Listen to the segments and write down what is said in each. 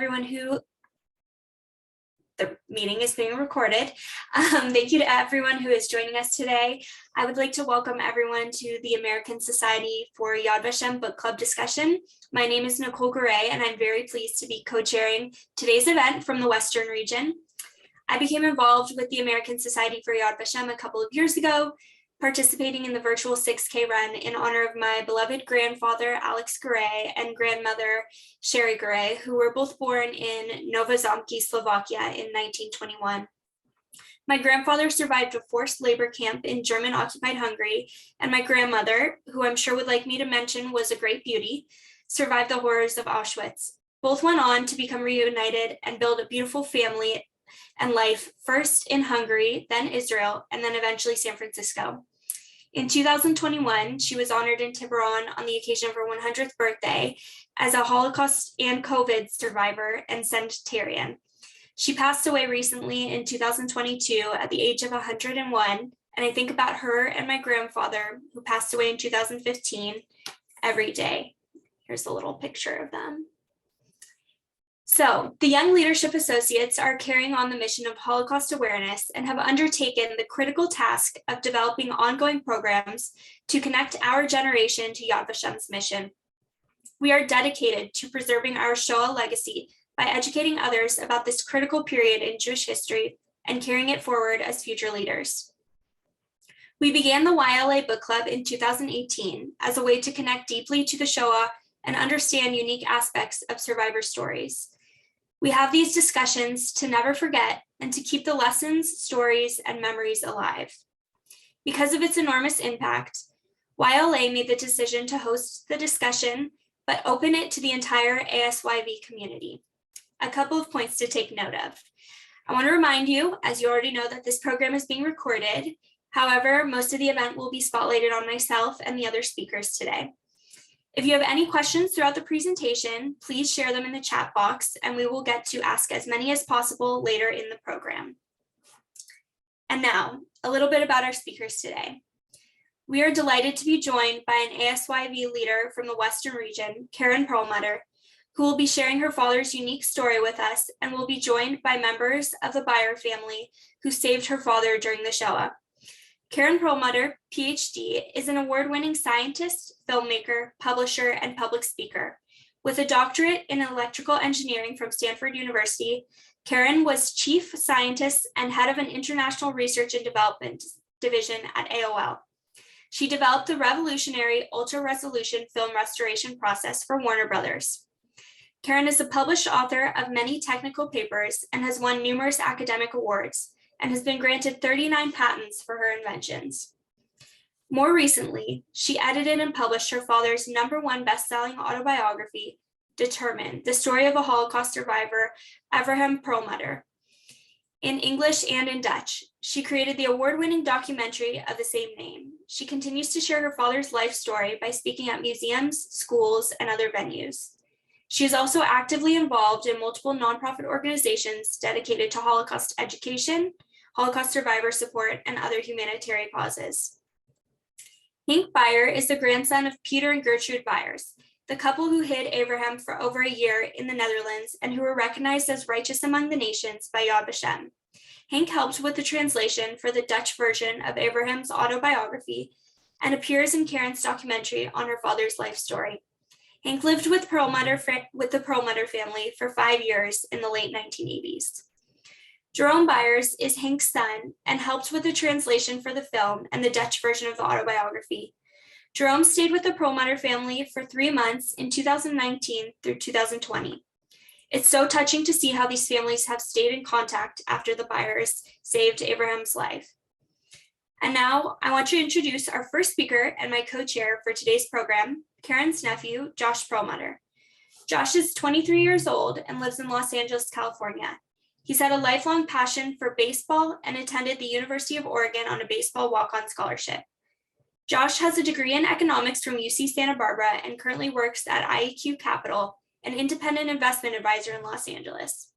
everyone the meeting is being recorded. Thank you to everyone who is joining us today. I would like to welcome everyone to the American Society for Yad Vashem Book Club discussion. My name is Nicole Garay, and I'm very pleased to be co-chairing today's event from the Western region. I became involved with the American Society for Yad Vashem a couple of years ago, participating in the virtual 6K run in honor of my beloved grandfather, Alex Garay, and grandmother, Sherry Garay, who were both born in Nové Zámky, Slovakia in 1921. My grandfather survived a forced labor camp in German-occupied Hungary, and my grandmother, who I'm sure would like me to mention was a great beauty, survived the horrors of Auschwitz. Both went on to become reunited and build a beautiful family and life, first in Hungary, then Israel, and then eventually San Francisco. In 2021, she was honored in Tiburon on the occasion of her 100th birthday as a Holocaust and COVID survivor and centenarian. She passed away recently in 2022 at the age of 101, and I think about her and my grandfather, who passed away in 2015, every day. Here's a little picture of them. So, the Young Leadership Associates are carrying on the mission of Holocaust awareness and have undertaken the critical task of developing ongoing programs to connect our generation to Yad Vashem's mission. We are dedicated to preserving our Shoah legacy by educating others about this critical period in Jewish history and carrying it forward as future leaders. We began the YLA Book Club in 2018 as a way to connect deeply to the Shoah and understand unique aspects of survivor stories. We have these discussions to never forget and to keep the lessons, stories, and memories alive. Because of its enormous impact, YLA made the decision to host the discussion, but open it to the entire ASYV community. A couple of points to take note of. I want to remind you, as you already know, that this program is being recorded. However, most of the event will be spotlighted on myself and the other speakers today. If you have any questions throughout the presentation, please share them in the chat box, and we will get to ask as many as possible later in the program. And now, a little bit about our speakers today. We are delighted to be joined by an ASYV leader from the Western region, Keren Perlmutter, who will be sharing her father's unique story with us, and will be joined by members of the Beyer family who saved her father during the Shoah. Keren Perlmutter, Ph.D., is an award-winning scientist, filmmaker, publisher, and public speaker. With a doctorate in electrical engineering from Stanford University, Keren was chief scientist and head of an international research and development division at AOL. She developed the revolutionary ultra-resolution film restoration process for Warner Brothers. Keren is a published author of many technical papers and has won numerous academic awards, and has been granted 39 patents for her inventions. More recently, she edited and published her father's #1 best-selling autobiography, Determined, the story of a Holocaust survivor, Avraham Perlmutter, in English and in Dutch. She created the award-winning documentary of the same name. She continues to share her father's life story by speaking at museums, schools, and other venues. She is also actively involved in multiple nonprofit organizations dedicated to Holocaust education, Holocaust survivor support, and other humanitarian causes. Henk Beyer is the grandson of Peter and Gertrude Beijers, the couple who hid Avraham for over a year in the Netherlands and who were recognized as righteous among the nations by Yad Vashem. Henk helped with the translation for the Dutch version of Abraham's autobiography and appears in Keren's documentary on her father's life story. Henk lived with the Perlmutter family for 5 years in the late 1980s. Jerome Beijers is Henk's son and helped with the translation for the film and the Dutch version of the autobiography. Jerome stayed with the Perlmutter family for 3 months in 2019 through 2020. It's so touching to see how these families have stayed in contact after the Beijers saved Abraham's life. And now I want to introduce our first speaker and my co-chair for today's program, Keren's nephew, Josh Perlmutter. Josh is 23 years old and lives in Los Angeles, California. He's had a lifelong passion for baseball and attended the University of Oregon on a baseball walk-on scholarship. Josh has a degree in economics from UC Santa Barbara and currently works at IEQ Capital, an independent investment advisor in Los Angeles.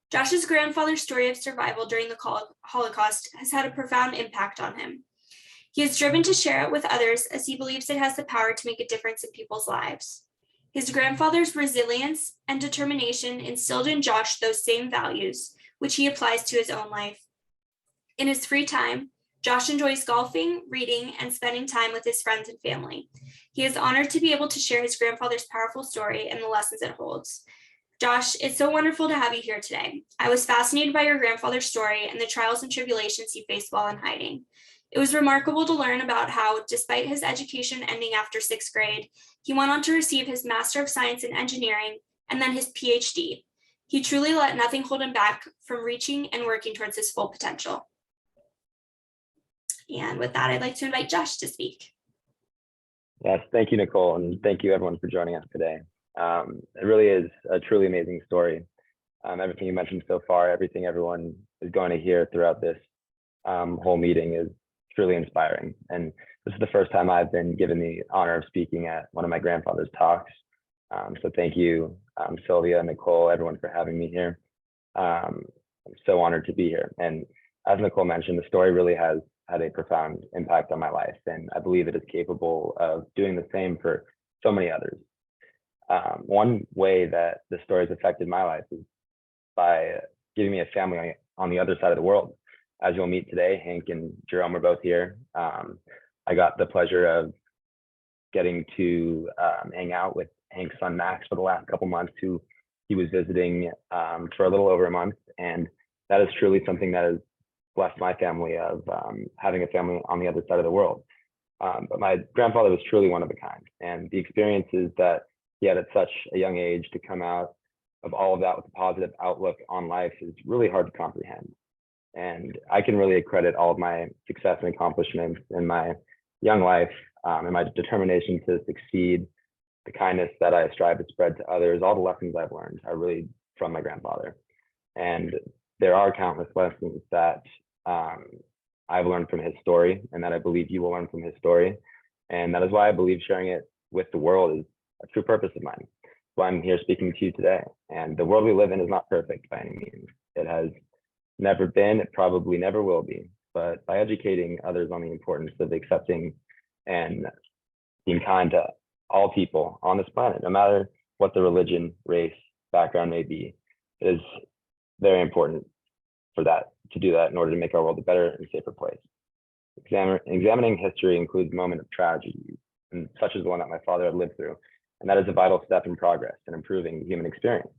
Josh's grandfather's story of survival during the Holocaust has had a profound impact on him. He is driven to share it with others as he believes it has the power to make a difference in people's lives. His grandfather's resilience and determination instilled in Josh those same values, which he applies to his own life. In his free time, Josh enjoys golfing, reading, and spending time with his friends and family. He is honored to be able to share his grandfather's powerful story and the lessons it holds. Josh, it's so wonderful to have you here today. I was fascinated by your grandfather's story and the trials and tribulations he faced while in hiding. It was remarkable to learn about how, despite his education ending after 6th grade, he went on to receive his Master of Science in Engineering and then his Ph.D. He truly let nothing hold him back from reaching and working towards his full potential. And with that, I'd like to invite Josh to speak. Yes, thank you, Nicole, and thank you everyone for joining us today. It really is a truly amazing story. Everything you mentioned so far, everything everyone is going to hear throughout this whole meeting is truly inspiring. And this is the first time I've been given the honor of speaking at one of my grandfather's talks. So thank you, Sylvia, Nicole, everyone for having me here. I'm so honored to be here. And as Nicole mentioned, the story really has had a profound impact on my life, and I believe it is capable of doing the same for so many others. One way that the story has affected my life is by giving me a family on the other side of the world. As you'll meet today, Henk and Jerome are both here. I got the pleasure of getting to hang out with Henk's son Max for the last couple months, who he was visiting for a little over a month, and that is truly something that has blessed my family of having a family on the other side of the world. But my grandfather was truly one of a kind, and the experiences that he had at such a young age to come out of all of that with a positive outlook on life is really hard to comprehend. And I can really credit all of my success and accomplishments in my young life and my determination to succeed, the kindness that I strive to spread to others, all the lessons I've learned are really from my grandfather. And there are countless lessons that I've learned from his story, and that I believe you will learn from his story. And that is why I believe sharing it with the world is a true purpose of mine. So I'm here speaking to you today. And the world we live in is not perfect by any means. It has never been, it probably never will be. But by educating others on the importance of accepting and being kind to all people on this planet, no matter what the religion, race, background may be, it is very important for that, to do that in order to make our world a better and safer place. Examining history includes moments of tragedy, and such as the one that my father had lived through, and that is a vital step in progress in improving the human experience.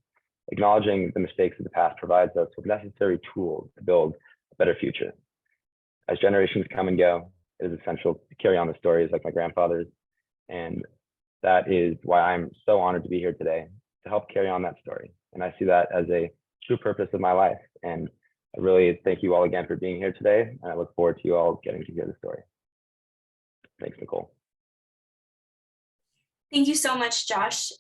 Acknowledging the mistakes of the past provides us with necessary tools to build a better future. As generations come and go, it is essential to carry on the stories like my grandfather's, and that is why I'm so honored to be here today to help carry on that story. And I see that as a true purpose of my life. And I really thank you all again for being here today, and I look forward to you all getting to hear the story. Thanks, Nicole. Thank you so much, Josh.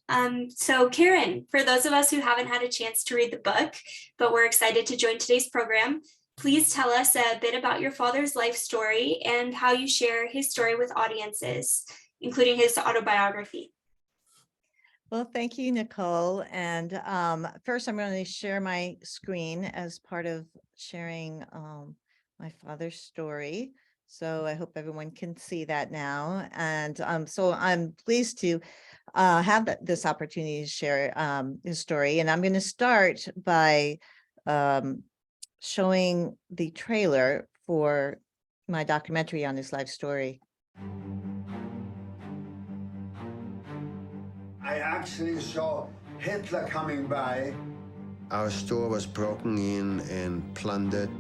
So Keren, for those of us who haven't had a chance to read the book, but we're excited to join today's program, please tell us a bit about your father's life story and how you share his story with audiences, including his autobiography. Well, thank you, Nicole. And first, I'm going to share my screen as part of sharing my father's story. So I hope everyone can see that now. And so I'm pleased to have this opportunity to share his story. And I'm going to start by showing the trailer for my documentary on his life story. I actually saw Hitler coming by. Our store was broken in and plundered.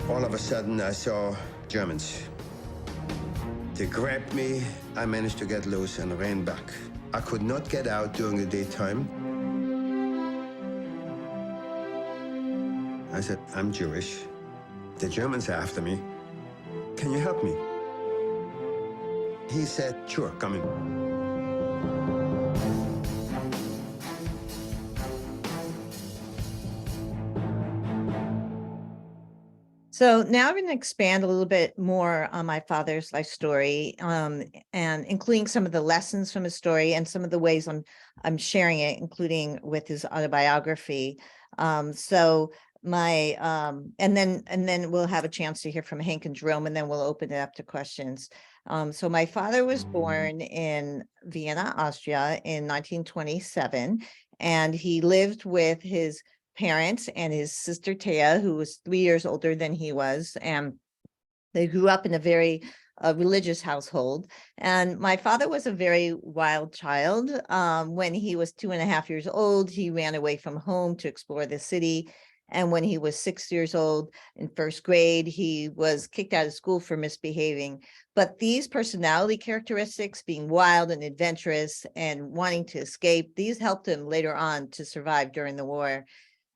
All of a sudden, I saw Germans. They grabbed me, I managed to get loose and ran back. I could not get out during the daytime. I said, I'm Jewish. The Germans are after me. Can you help me? He said, sure, come in. So now I'm going to expand a little bit more on my father's life story, and including some of the lessons from his story and some of the ways I'm sharing it, including with his autobiography. So my and then we'll have a chance to hear from Henk and Jerome, and then we'll open it up to questions. So my father was born in Vienna, Austria in 1927, and he lived with his parents and his sister Taya, who was 3 years older than he was, and they grew up in a very religious household. And my father was a very wild child. When he was 2.5 years old, he ran away from home to explore the city. And when he was 6 years old in first grade, he was kicked out of school for misbehaving. But these personality characteristics, being wild and adventurous and wanting to escape, these helped him later on to survive during the war.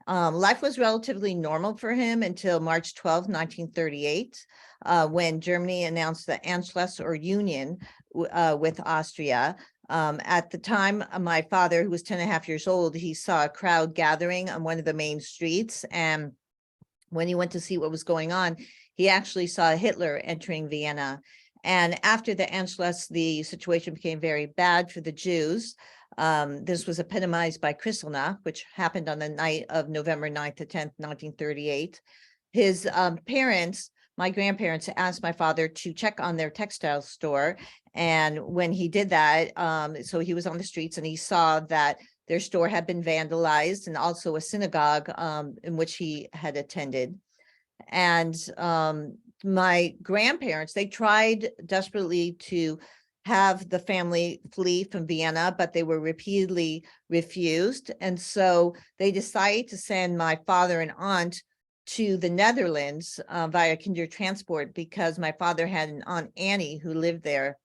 Life was relatively normal for him until March 12, 1938, when Germany announced the Anschluss or union with Austria. At the time, my father, who was 10.5 years old, he saw a crowd gathering on one of the main streets. And when he went to see what was going on, he actually saw Hitler entering Vienna. And after the Anschluss, the situation became very bad for the Jews. This was epitomized by Kristallnacht, which happened on the night of November 9th to 10th, 1938. His parents, my grandparents, asked my father to check on their textile store. And when he did that, so he was on the streets and he saw that their store had been vandalized, and also a synagogue in which he had attended. And my grandparents, they tried desperately to have the family flee from Vienna, but they were repeatedly refused. And so they decided to send my father and aunt to the Netherlands via Kinder Transport, because my father had an Aunt Annie who lived there.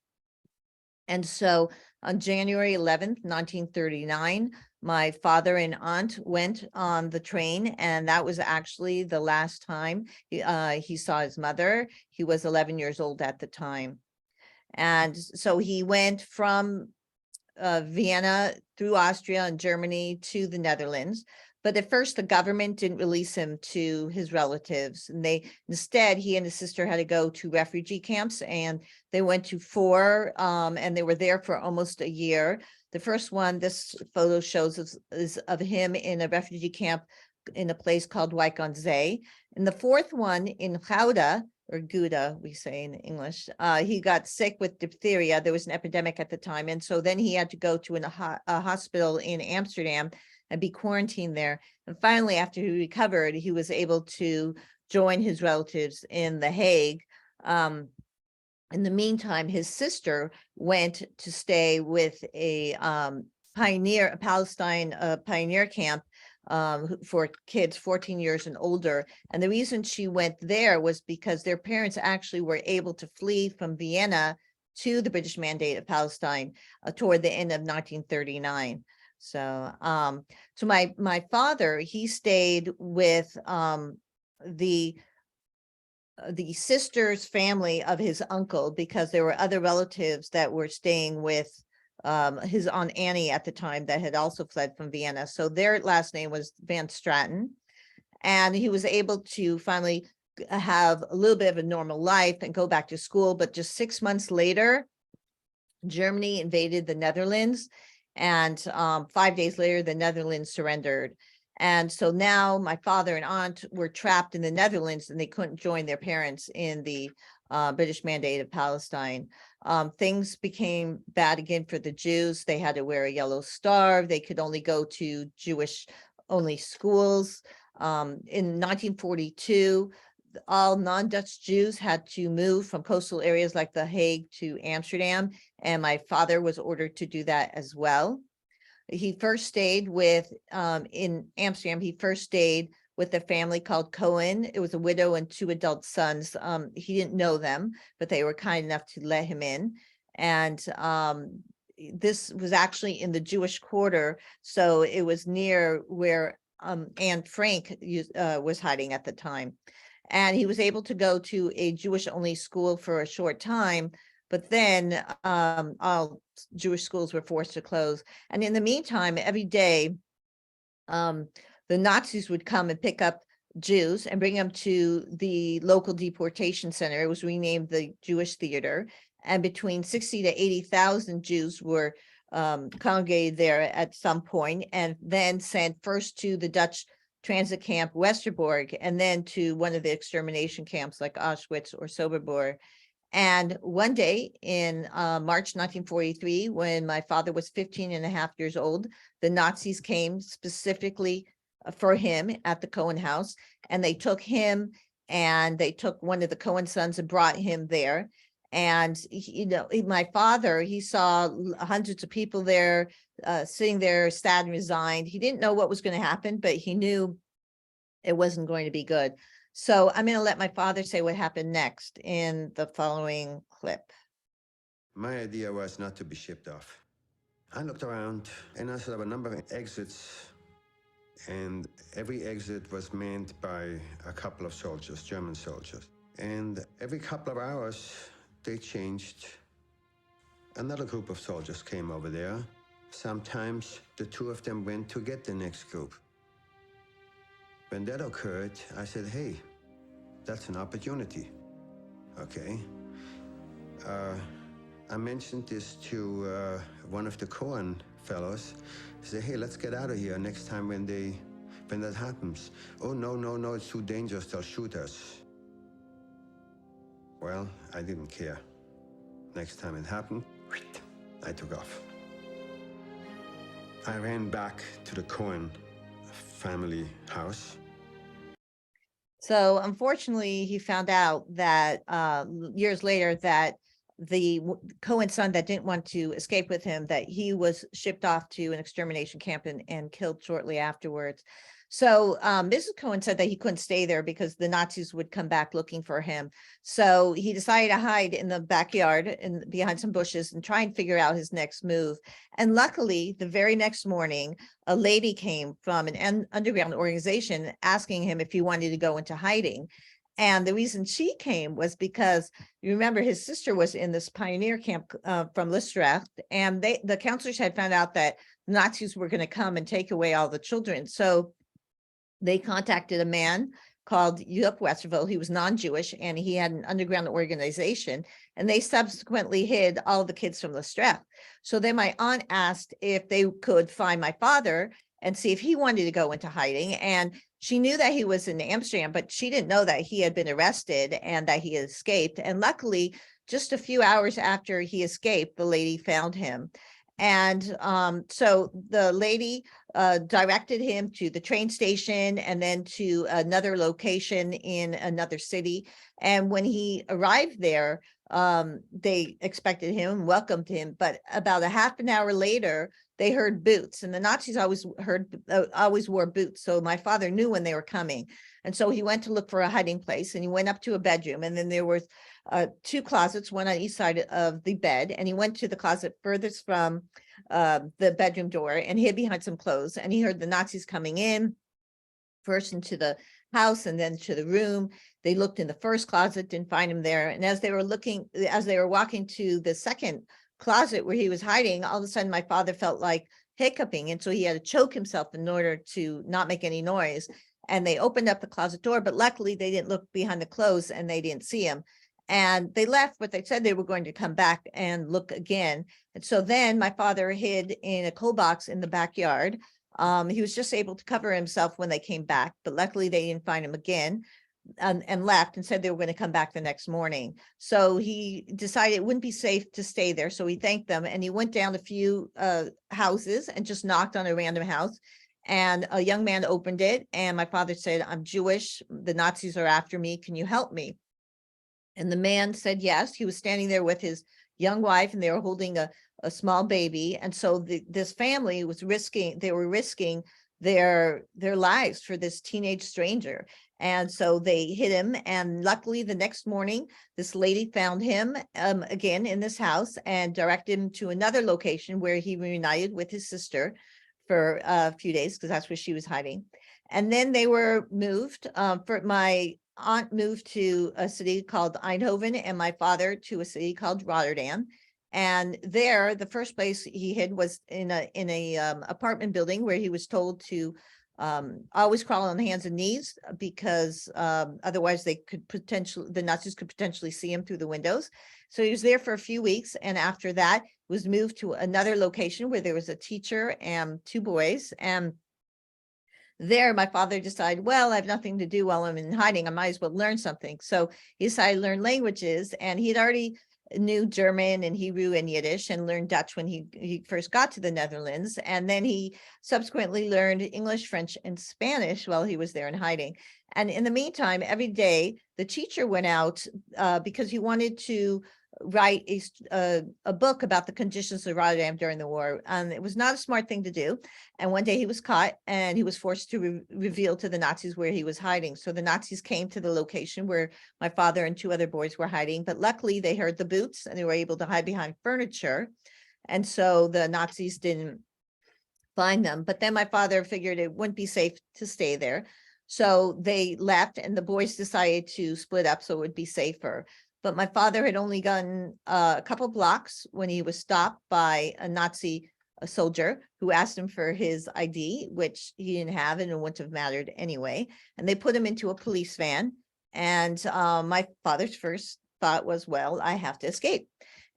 And so on January 11th, 1939, my father and aunt went on the train, and that was actually the last time he saw his mother. He was 11 years old at the time. And so he went from Vienna through Austria and Germany to the Netherlands. But at first, the government didn't release him to his relatives. And instead, he and his sister had to go to refugee camps, and they went to 4, and they were there for almost a year. The first one, this photo shows, is of him in a refugee camp in a place called Wijk aan Zee. And the fourth one in Gouda, or Gouda, we say in English, he got sick with diphtheria. There was an epidemic at the time. And so then he had to go to a hospital in Amsterdam and be quarantined there. And finally, after he recovered, he was able to join his relatives in The Hague. In the meantime, his sister went to stay with a Palestine pioneer camp for kids 14 years and older. And the reason she went there was because their parents actually were able to flee from Vienna to the British Mandate of Palestine toward the end of 1939. So my father, he stayed with the sister's family of his uncle, because there were other relatives that were staying with his Aunt Annie at the time that had also fled from Vienna. So their last name was Van Straten. And he was able to finally have a little bit of a normal life and go back to school. But just 6 months later, Germany invaded the Netherlands. And 5 days later, the Netherlands surrendered. And so now my father and aunt were trapped in the Netherlands, and they couldn't join their parents in the British Mandate of Palestine. Things became bad again for the Jews. They had to wear a yellow star. They could only go to Jewish-only schools. In 1942, all non-Dutch Jews had to move from coastal areas like The Hague to Amsterdam, and my father was ordered to do that as well. He first stayed with, in Amsterdam, he first stayed with a family called Cohen. It was a widow and 2 adult sons. He didn't know them, but they were kind enough to let him in. And this was actually in the Jewish quarter, so it was near where Anne Frank was hiding at the time. And he was able to go to a Jewish-only school for a short time, but then all Jewish schools were forced to close. And in the meantime, every day, the Nazis would come and pick up Jews and bring them to the local deportation center. It was renamed the Jewish Theater, and between 60 to 80,000 Jews were congregated there at some point, and then sent first to the Dutch transit camp Westerbork, and then to one of the extermination camps like Auschwitz or Sobibor. And one day in March 1943, when my father was 15 and a half years old, the Nazis came specifically for him at the Cohen house, and they took him and they took one of the Cohen sons and brought him there. And my father, he saw hundreds of people there, sitting there, sad and resigned. He didn't know what was going to happen, but he knew it wasn't going to be good. So I'm going to let my father say what happened next in the following clip. My idea was not to be shipped off. I looked around and I saw there were a number of exits, and every exit was manned by a couple of soldiers, German soldiers. And every couple of hours, they changed. Another group of soldiers came over there. Sometimes the two of them went to get the next group. When that occurred, I said, hey, that's an opportunity. Okay. I mentioned this to one of the Cohen fellows. I said, hey, let's get out of here next time when that happens. Oh, no, it's too dangerous, they'll shoot us. Well, I didn't care. Next time it happened, I took off. I ran back to the Cohen family house. So unfortunately, he found out that years later that the Cohen son that didn't want to escape with him, that he was shipped off to an extermination camp and killed shortly afterwards. So Mrs. Cohen said that he couldn't stay there because the Nazis would come back looking for him. So he decided to hide in the backyard and behind some bushes and try and figure out his next move. And luckily, the very next morning, a lady came from an underground organization asking him if he wanted to go into hiding. And the reason she came was because you remember his sister was in this pioneer camp from Listrecht, and the counselors had found out that Nazis were going to come and take away all the children. So they contacted a man called Jupp Westerveld. He was non-Jewish, and he had an underground organization, and they subsequently hid all the kids from Listrecht. So then my aunt asked if they could find my father and see if he wanted to go into hiding. And she knew that he was in Amsterdam, but she didn't know that he had been arrested and that he had escaped. And luckily, just a few hours after he escaped, the lady found him. And so the lady directed him to the train station and then to another location in another city. And when he arrived there, they expected him and welcomed him. But about a half an hour later, they heard boots, and the Nazis always wore boots. So my father knew when they were coming. And so he went to look for a hiding place, and he went up to a bedroom, and then there was two closets, one on each side of the bed. And he went to the closet furthest from the bedroom door and hid behind some clothes. And he heard the Nazis coming in, first into the house and then to the room. They looked in the first closet, didn't find him there. And as they were walking to the second closet where he was hiding, all of a sudden my father felt like hiccuping, and so he had to choke himself in order to not make any noise. And they opened up the closet door, but luckily they didn't look behind the clothes and they didn't see him. And they left, but they said they were going to come back and look again. And so then my father hid in a coal box in the backyard. He was just able to cover himself when they came back, but luckily they didn't find him again. And left and said they were going to come back the next morning. So he decided it wouldn't be safe to stay there. So he thanked them, and he went down a few houses and just knocked on a random house. And a young man opened it, and my father said, "I'm Jewish. The Nazis are after me. Can you help me?" And the man said yes. He was standing there with his young wife, and they were holding a small baby. And so this family was risking their lives for this teenage stranger. And so they hit him. And luckily the next morning, this lady found him again in this house and directed him to another location where he reunited with his sister for a few days, because that's where she was hiding. And then they were moved. My aunt moved to a city called Eindhoven, and my father to a city called Rotterdam. And there, the first place he hid was in a apartment building where he was told to always crawl on hands and knees because otherwise the Nazis could potentially see him through the windows. So he was there for a few weeks, and after that was moved to another location where there was a teacher and 2 boys. And there, my father decided, well, I have nothing to do while I'm in hiding. I might as well learn something. So he decided to learn languages, and he'd already knew German and Hebrew and Yiddish and learned Dutch when he first got to the Netherlands. And then he subsequently learned English, French, and Spanish while he was there in hiding. And in the meantime, every day the teacher went out because he wanted to write a book about the conditions of Rotterdam during the war. It was not a smart thing to do. And one day he was caught and he was forced to reveal to the Nazis where he was hiding. So the Nazis came to the location where my father and 2 other boys were hiding, but luckily they heard the boots and they were able to hide behind furniture. And so the Nazis didn't find them. But then my father figured it wouldn't be safe to stay there. So they left and the boys decided to split up so it would be safer. But my father had only gotten a couple blocks when he was stopped by a Nazi soldier who asked him for his ID, which he didn't have and it wouldn't have mattered anyway. And they put him into a police van. And my father's first thought was, well, I have to escape.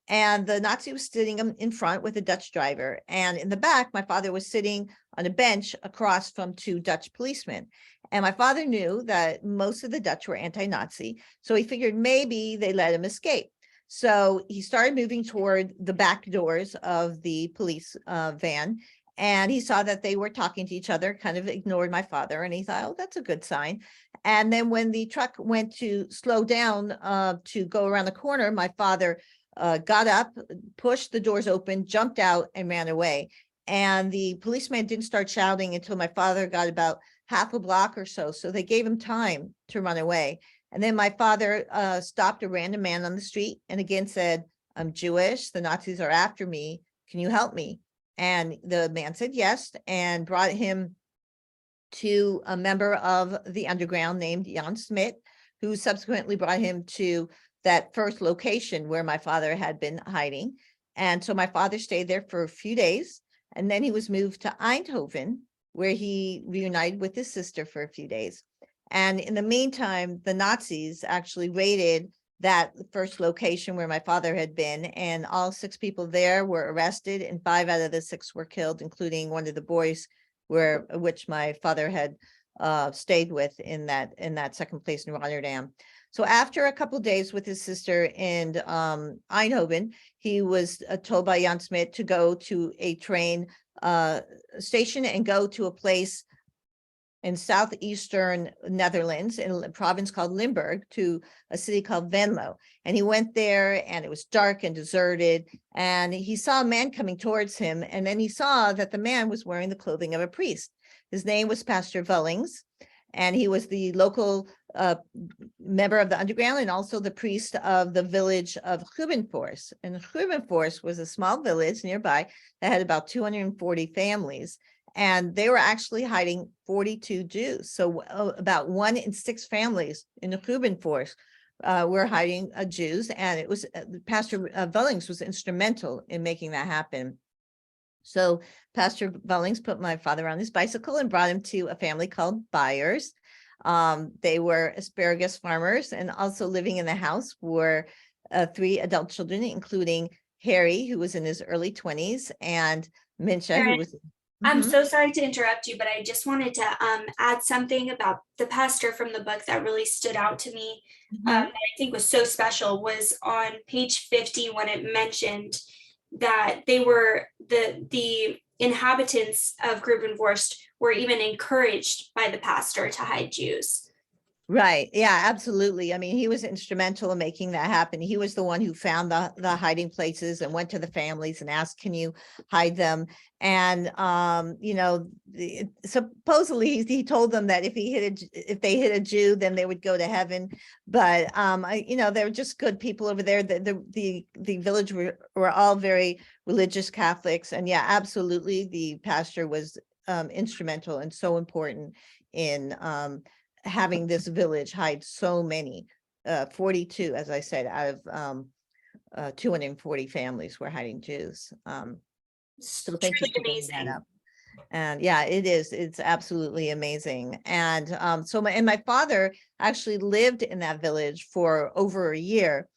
And the Nazi was sitting in front with a Dutch driver. And in the back, my father was sitting on a bench across from 2 Dutch policemen. And my father knew that most of the Dutch were anti-Nazi. So he figured maybe they let him escape. So he started moving toward the back doors of the police van. And he saw that they were talking to each other, kind of ignored my father. And he thought, oh, that's a good sign. And then when the truck went to slow down to go around the corner, my father got up, pushed the doors open, jumped out and ran away. And the policeman didn't start shouting until my father got about half a block or so. So they gave him time to run away. And then my father stopped a random man on the street and again said, I'm Jewish. The Nazis are after me. Can you help me? And the man said yes, and brought him to a member of the underground named Jan Smit, who subsequently brought him to that first location where my father had been hiding. And so my father stayed there for a few days. And then he was moved to Eindhoven, where he reunited with his sister for a few days. And in the meantime, the Nazis actually raided that first location where my father had been, and all 6 people there were arrested, and 5 out of the 6 were killed, including one of the boys which my father had stayed with in that second place in Rotterdam. So after a couple of days with his sister in Eindhoven, he was told by Jan Smit to go to a train station and go to a place in southeastern Netherlands in a province called Limburg to a city called Venlo. And he went there and it was dark and deserted. And he saw a man coming towards him. And then he saw that the man was wearing the clothing of a priest. His name was Pastor Vullings. And he was the local member of the underground and also the priest of the village of Gubenforst. And Gubenforst was a small village nearby that had about 240 families. And they were actually hiding 42 Jews. So about 1 in 6 families in the Gubenforst were hiding Jews. And it was Pastor Vullings was instrumental in making that happen. So Pastor Vullings put my father on his bicycle and brought him to a family called Beijers. They were asparagus farmers, and also living in the house were 3 adult children, including Harry, who was in his early 20s, and Mincha, who was... I'm so sorry to interrupt you, but I just wanted to add something about the pastor from the book that really stood out to me that I think was so special was on page 50 when it mentioned that they were the inhabitants of Grubenvorst were even encouraged by the pastor to hide Jews. Right. Yeah, absolutely. I mean, he was instrumental in making that happen. He was the one who found the hiding places and went to the families and asked, can you hide them? And, you know, supposedly he told them that if they hit a Jew, then they would go to heaven. But, you know, they were just good people over there. The village were all very religious Catholics. And yeah, absolutely. The pastor was instrumental and so important in having this village hide so many, 42, as I said, out of 240 families were hiding Jews. So thank you for bringing that up. And yeah, it is. It's absolutely amazing. And my father actually lived in that village for over a year.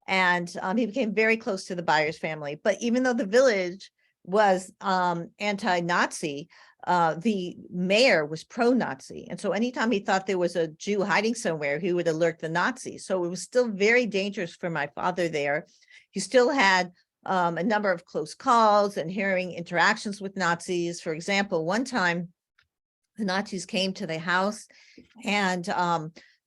And he became very close to the Beijers family. But even though the village was anti-Nazi, the mayor was pro-Nazi. And so anytime he thought there was a Jew hiding somewhere, he would alert the Nazis. So it was still very dangerous for my father there. He still had a number of close calls and hearing interactions with Nazis. For example, one time the Nazis came to the house, and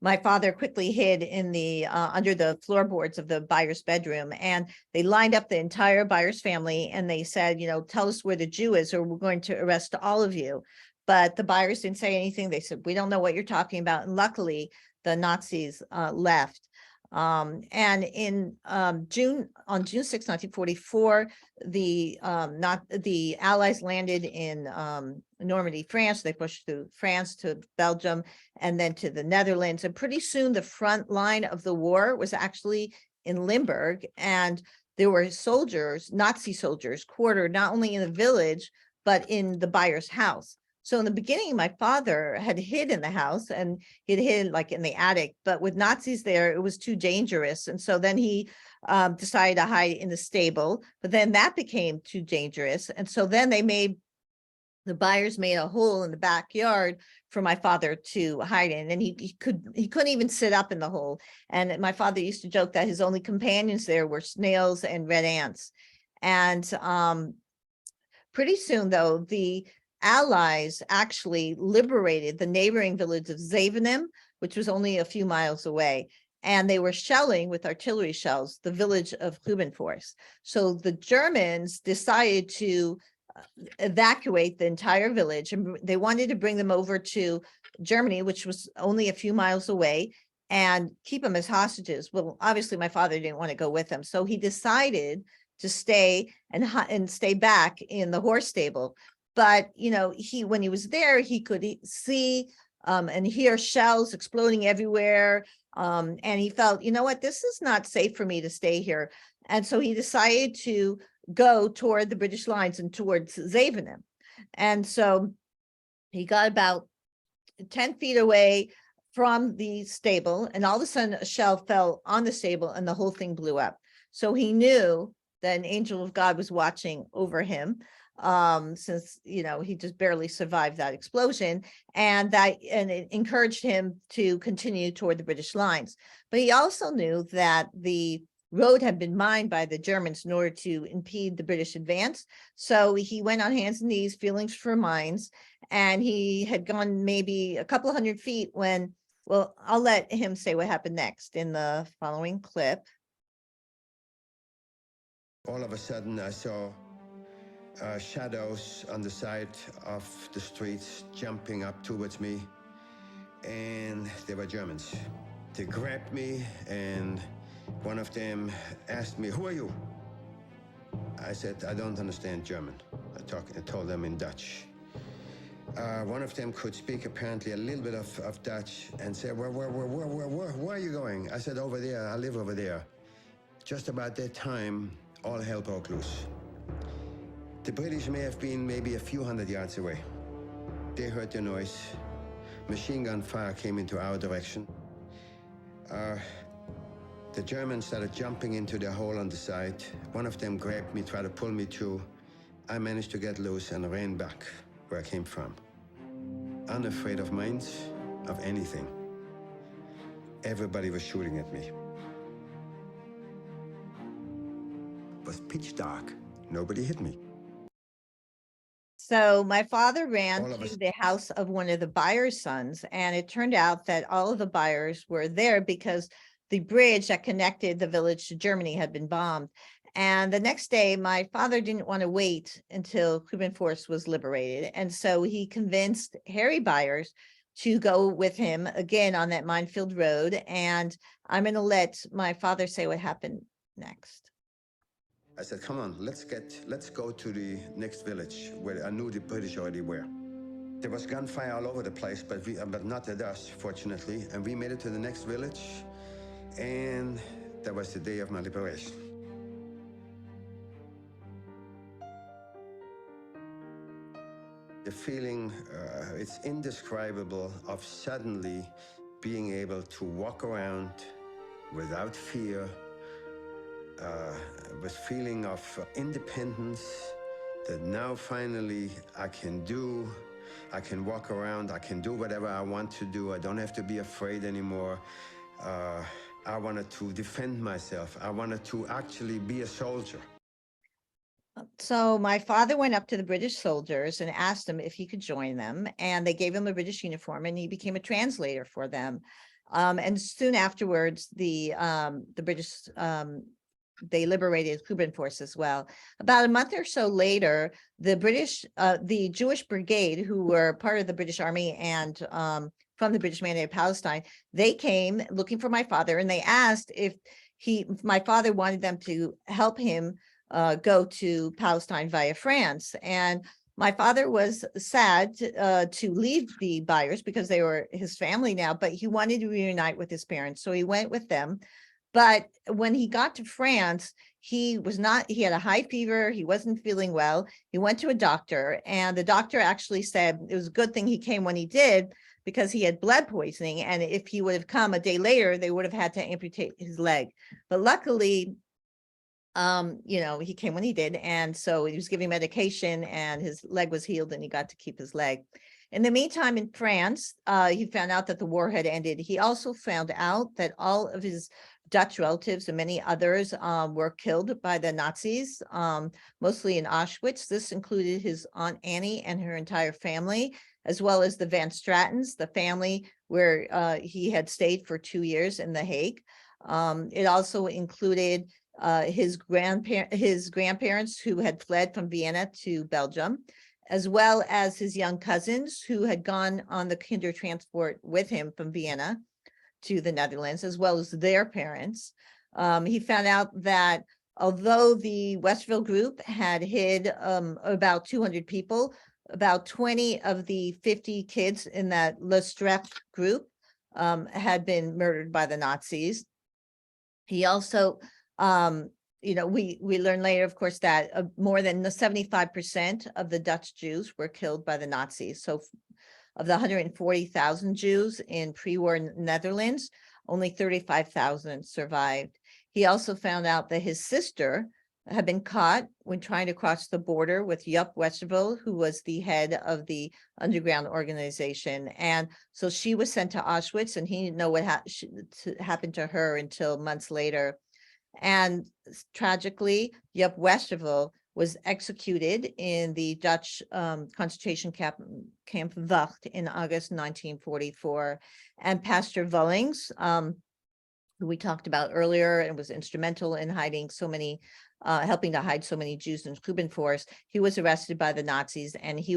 my father quickly hid in the under the floorboards of the Beijers bedroom, and they lined up the entire Beijers family, and they said, tell us where the Jew is or we're going to arrest all of you. But the Beijers didn't say anything. They said, we don't know what you're talking about. And luckily the Nazis left. And in on June 6, 1944, the Allies landed in Normandy, France. They pushed through France to Belgium and then to the Netherlands. And pretty soon the front line of the war was actually in Limburg. And there were soldiers, Nazi soldiers, quartered not only in the village, but in the Beijers house. So in the beginning, my father had hid in the house and he'd hid like in the attic, but with Nazis there, it was too dangerous. And so then he decided to hide in the stable, but then that became too dangerous. And so then the Beijers made a hole in the backyard for my father to hide in, and he couldn't even sit up in the hole. And my father used to joke that his only companions there were snails and red ants. And pretty soon, though, the Allies actually liberated the neighboring village of Zevenaam, which was only a few miles away. And they were shelling with artillery shells the village of Rubenforst. So the Germans decided to evacuate the entire village, and they wanted to bring them over to Germany, which was only a few miles away, and keep them as hostages. Well, obviously my father didn't want to go with them, so he decided to stay and stay back in the horse stable. But when he was there, he could see and hear shells exploding everywhere, and he felt, what, this is not safe for me to stay here. And so he decided to go toward the British lines and towards Zevenaam. And so he got about 10 feet away from the stable, and all of a sudden a shell fell on the stable and the whole thing blew up. So he knew that an angel of God was watching over him, since he just barely survived that explosion, and it encouraged him to continue toward the British lines. But he also knew that the road had been mined by the Germans in order to impede the British advance. So he went on hands and knees feeling for mines, and he had gone maybe a couple of 100 feet when, well, I'll let him say what happened next in the following clip. All of a sudden, I saw shadows on the side of the streets jumping up towards me, and they were Germans. They grabbed me, and one of them asked me, "Who are you?" I said, "I don't understand German." I told them in Dutch. One of them could speak apparently a little bit of Dutch and said, where are you going? I said, "Over there, I live over there." Just about that time, all hell broke loose. The British may have been maybe a few hundred yards away. They heard the noise. Machine gun fire came into our direction. The Germans started jumping into the hole on the side. One of them grabbed me, tried to pull me through. I managed to get loose and ran back where I came from. Unafraid of mines, of anything. Everybody was shooting at me. It was pitch dark. Nobody hit me. So my father ran to the house of one of the Beijers' sons, and it turned out that all of the Beijers were there because the bridge that connected the village to Germany had been bombed. And the next day, my father didn't want to wait until Rubenforst was liberated. And so he convinced Harry Beijers to go with him again on that minefield road. And I'm going to let my father say what happened next. I said, "Come on, let's go to the next village," where I knew the British already were. There was gunfire all over the place, but not at us, fortunately. And we made it to the next village, and that was the day of my liberation. the feeling, it's indescribable, of suddenly being able to walk around without fear, with feeling of independence, that now finally I can walk around, I can do whatever I want to do. I don't have to be afraid anymore. I wanted to defend myself. I wanted to actually be a soldier. So my father went up to the British soldiers and asked them if he could join them, and they gave him a British uniform, and he became a translator for them. And soon afterwards, the British they liberated Cuban force as well. About a month or so later, the Jewish Brigade, who were part of the British Army and from the British Mandate of Palestine, they came looking for my father, and they asked if my father wanted them to help him go to Palestine via France. And my father was sad to leave the Beijers because they were his family now, but he wanted to reunite with his parents. So he went with them. But when he got to France, he had a high fever. He wasn't feeling well. He went to a doctor, and the doctor actually said it was a good thing he came when he did, because he had blood poisoning. And if he would have come a day later, they would have had to amputate his leg. But luckily, he came when he did. And so he was giving medication and his leg was healed and he got to keep his leg. In the meantime, in France, he found out that the war had ended. He also found out that all of his Dutch relatives and many others were killed by the Nazis, mostly in Auschwitz. This included his Aunt Annie and her entire family, as well as the Van Stratens, the family where he had stayed for 2 years in The Hague. It also included his grandparents who had fled from Vienna to Belgium, as well as his young cousins who had gone on the kinder transport with him from Vienna to the Netherlands, as well as their parents. He found out that although the Westerville group had hid about 200 people, about 20 of the 50 kids in that Le Streff group had been murdered by the Nazis. He also, we learned later, of course, that more than 75% of the Dutch Jews were killed by the Nazis. So of the 140,000 Jews in pre-war Netherlands, only 35,000 survived. He also found out that his sister had been caught when trying to cross the border with Joop Westerville, who was the head of the underground organization. And so she was sent to Auschwitz, and he didn't know what happened to her until months later. And tragically, Joop Westerville was executed in the Dutch concentration camp Vught in August 1944. And Pastor Vullings, who we talked about earlier and was instrumental in hiding so many, helping to hide so many Jews in Cuban force, he was arrested by the Nazis, and he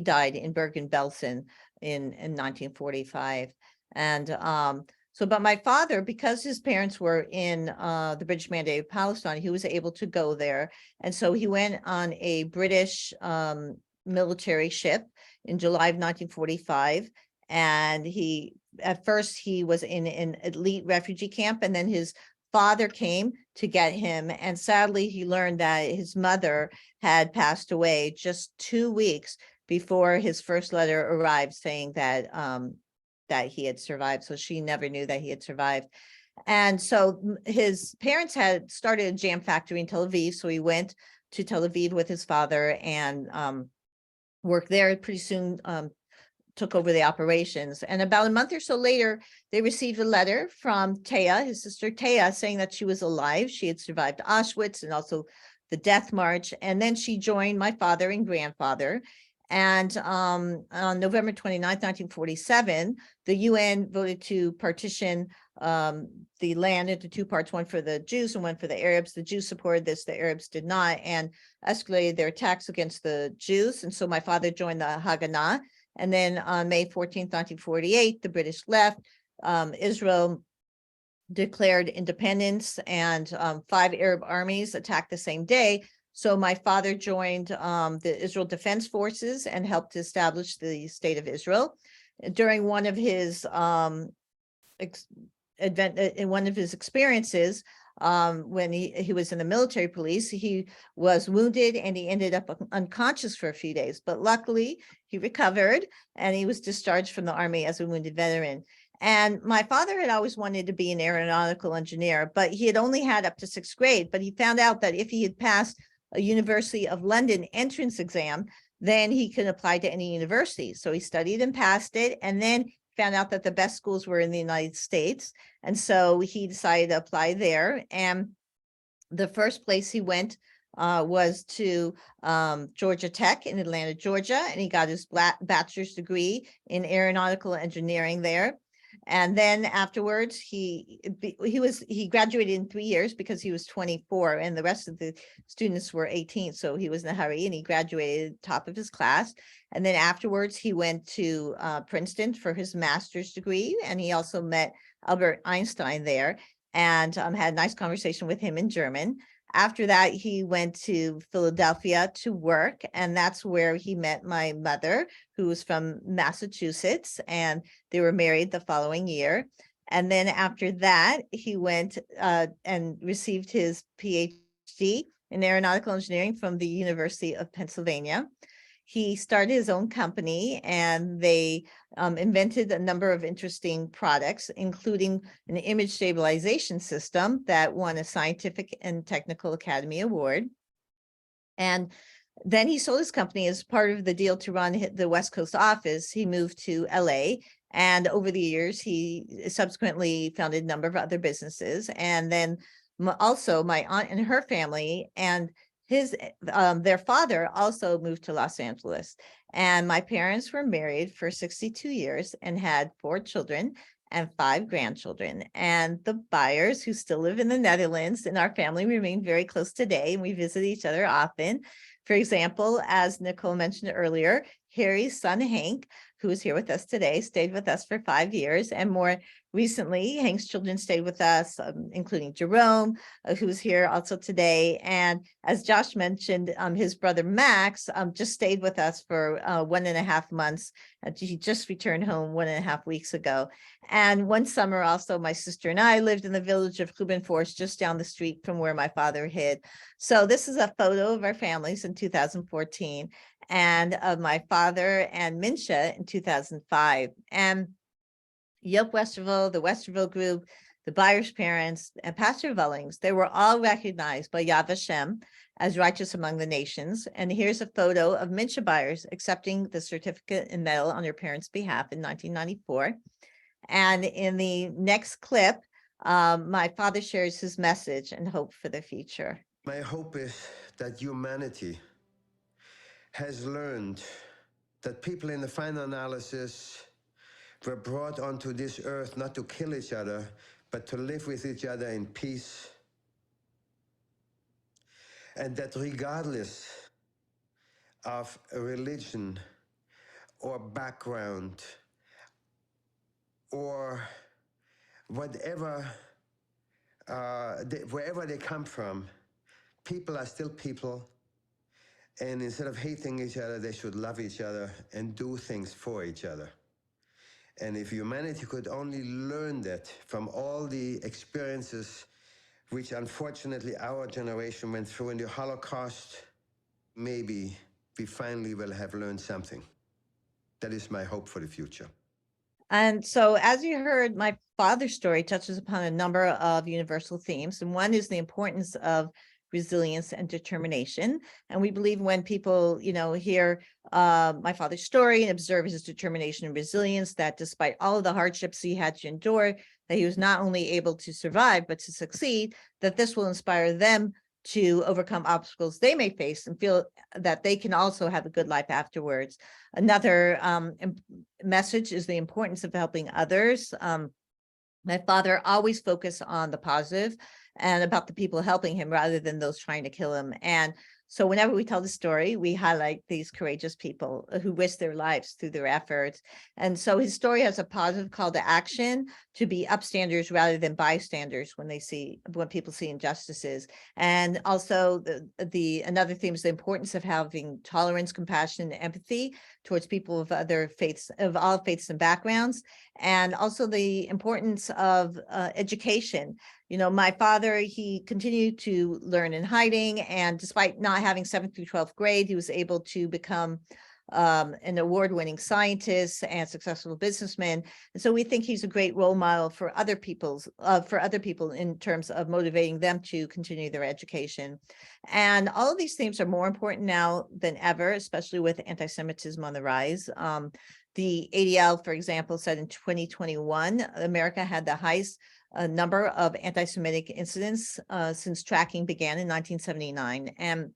died in Bergen-Belsen in 1945. And but my father, because his parents were in the British Mandate of Palestine, he was able to go there. And so he went on a British military ship in July of 1945. And at first he was in an elite refugee camp, and then his father came to get him. And sadly, he learned that his mother had passed away just 2 weeks before his first letter arrived saying that he had survived. So she never knew that he had survived. And so his parents had started a jam factory in Tel Aviv. So he went to Tel Aviv with his father and worked there. Pretty soon took over the operations. And about a month or so later, they received a letter from Taya, his sister Taya, saying that she was alive. She had survived Auschwitz and also the death march. And then she joined my father and grandfather. And on November 29th, 1947, the UN voted to partition the land into 2 parts, one for the Jews and one for the Arabs. The Jews supported this, the Arabs did not, and escalated their attacks against the Jews. And so my father joined the Haganah. And then on May 14th, 1948, the British left. Israel declared independence, and 5 Arab armies attacked the same day. So my father joined the Israel Defense Forces and helped establish the state of Israel. During one of his experiences, when he was in the military police, he was wounded and he ended up unconscious for a few days. But luckily, he recovered and he was discharged from the Army as a wounded veteran. And my father had always wanted to be an aeronautical engineer, but he had only had up to 6th grade. But he found out that if he had passed a University of London entrance exam, then he could apply to any university. So he studied and passed it, and then found out that the best schools were in the United States. And so he decided to apply there. And the first place he went was to Georgia Tech in Atlanta, Georgia, and he got his bachelor's degree in aeronautical engineering there. And then afterwards, he graduated in 3 years because he was 24 and the rest of the students were 18. So he was in a hurry and he graduated top of his class. And then afterwards, he went to Princeton for his master's degree. And he also met Albert Einstein there and had a nice conversation with him in German. After that, he went to Philadelphia to work, and that's where he met my mother, who was from Massachusetts, and they were married the following year. And then after that, he went and received his Ph.D. in aeronautical engineering from the University of Pennsylvania. He started his own company, and they invented a number of interesting products, including an image stabilization system that won a Scientific and Technical Academy Award. And then he sold his company as part of the deal to run the West Coast office. He moved to LA, and over the years, he subsequently founded a number of other businesses. And then also my aunt and her family and their father also moved to Los Angeles. And my parents were married for 62 years and had 4 children and 5 grandchildren. And the Beijers, who still live in the Netherlands, and our family remain very close today, and we visit each other often. For example, as Nicole mentioned earlier, Harry's son, Henk, who is here with us today, stayed with us for 5 years. And more recently, Hank's children stayed with us, including Jerome, who's here also today. And as Josh mentioned, his brother Max just stayed with us for 1.5 months. He just returned home 1.5 weeks ago. And one summer also, my sister and I lived in the village of Rubenforst, just down the street from where my father hid. So this is a photo of our families in 2014 and of my father and Minsha in 2005. And Joop Westerville, the Westerville Group, the Beijers parents, and Pastor Vullings, they were all recognized by Yad Vashem as righteous among the nations. And here's a photo of Minsha Beijers accepting the certificate and medal on her parents' behalf in 1994. And in the next clip, my father shares his message and hope for the future. My hope is that humanity has learned that people in the final analysis were brought onto this earth not to kill each other, but to live with each other in peace. And that regardless of religion or background or whatever, wherever they come from, people are still people. And instead of hating each other, they should love each other and do things for each other. And if humanity could only learn that from all the experiences which unfortunately our generation went through in the Holocaust, maybe we finally will have learned something. That is my hope for the future. And so, as you heard, my father's story touches upon a number of universal themes. And one is the importance of resilience and determination. And we believe when people, hear my father's story and observe his determination and resilience, that despite all of the hardships he had to endure, that he was not only able to survive, but to succeed, that this will inspire them to overcome obstacles they may face and feel that they can also have a good life afterwards. Another message is the importance of helping others. My father always focused on the positive and about the people helping him rather than those trying to kill him. And so whenever we tell the story, we highlight these courageous people who risk their lives through their efforts. And so his story has a positive call to action to be upstanders rather than bystanders when people see injustices. And also another theme is the importance of having tolerance, compassion, and empathy towards people of other faiths, of all faiths and backgrounds. And also the importance of education. my father, he continued to learn in hiding, and despite not having 7th through 12th grade, he was able to become an award-winning scientist and successful businessman. And so we think he's a great role model for other people in terms of motivating them to continue their education. And all of these themes are more important now than ever, especially with anti-Semitism on the rise. The ADL, for example, said in 2021, America had the highest number of anti-Semitic incidents since tracking began in 1979. And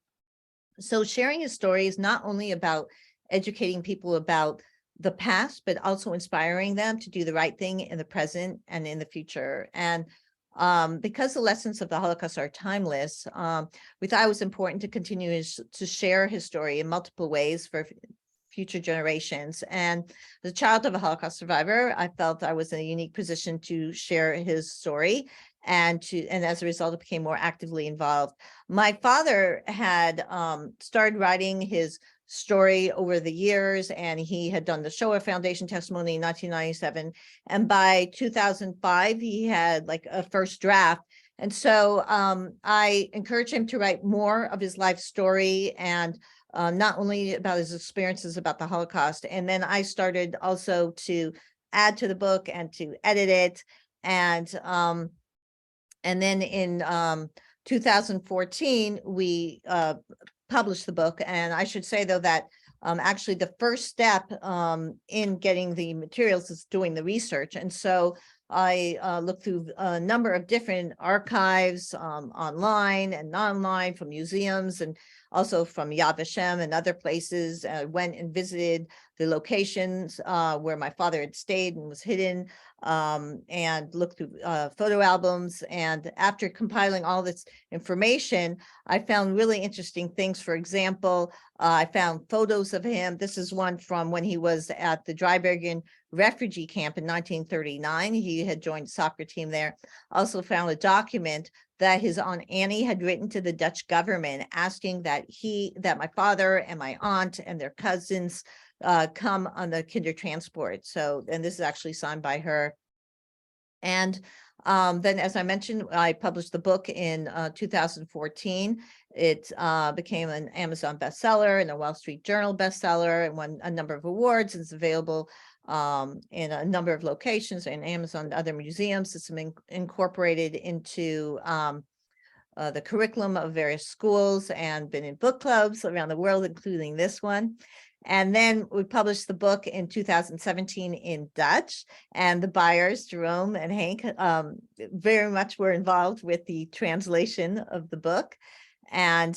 so sharing his story is not only about educating people about the past, but also inspiring them to do the right thing in the present and in the future. And because the lessons of the Holocaust are timeless, we thought it was important to continue to share his story in multiple ways for future generations. And as a child of a Holocaust survivor, I felt I was in a unique position to share his story, and as a result, I became more actively involved. My father had started writing his story over the years, and he had done the Shoah Foundation testimony in 1997. And by 2005, he had like a first draft. And so I encouraged him to write more of his life story, and not only about his experiences about the Holocaust. And then I started also to add to the book and to edit it. And then in 2014, we published the book. And I should say, though, that actually the first step in getting the materials is doing the research. And so I looked through a number of different archives online and non-online, from museums and also from Yad Vashem and other places. Went and visited the locations where my father had stayed and was hidden, and looked through photo albums. And after compiling all this information, I found really interesting things. For example, I found photos of him. This is one from when he was at the Dreibergen refugee camp in 1939. He had joined the soccer team there. Also found a document that his Aunt Annie had written to the Dutch government asking that my father and my aunt and their cousins come on the kinder transport. So, and this is actually signed by her. And then, as I mentioned, I published the book in 2014. It became an Amazon bestseller and a Wall Street Journal bestseller, and won a number of awards. It's available in a number of locations, and Amazon and other museums. It's been incorporated into the curriculum of various schools and been in book clubs around the world, including this one. And then we published the book in 2017 in Dutch, and the Beijers, Jerome and Henk, very much were involved with the translation of the book. And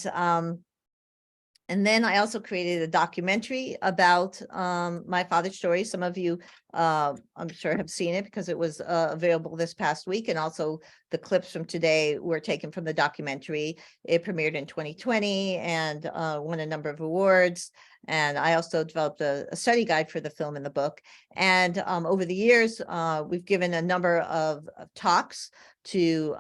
then I also created a documentary about my father's story. Some of you, I'm sure, have seen it because it was available this past week. And also the clips from today were taken from the documentary. It premiered in 2020 and won a number of awards. And I also developed a study guide for the film in the book. And over the years, we've given a number of talks to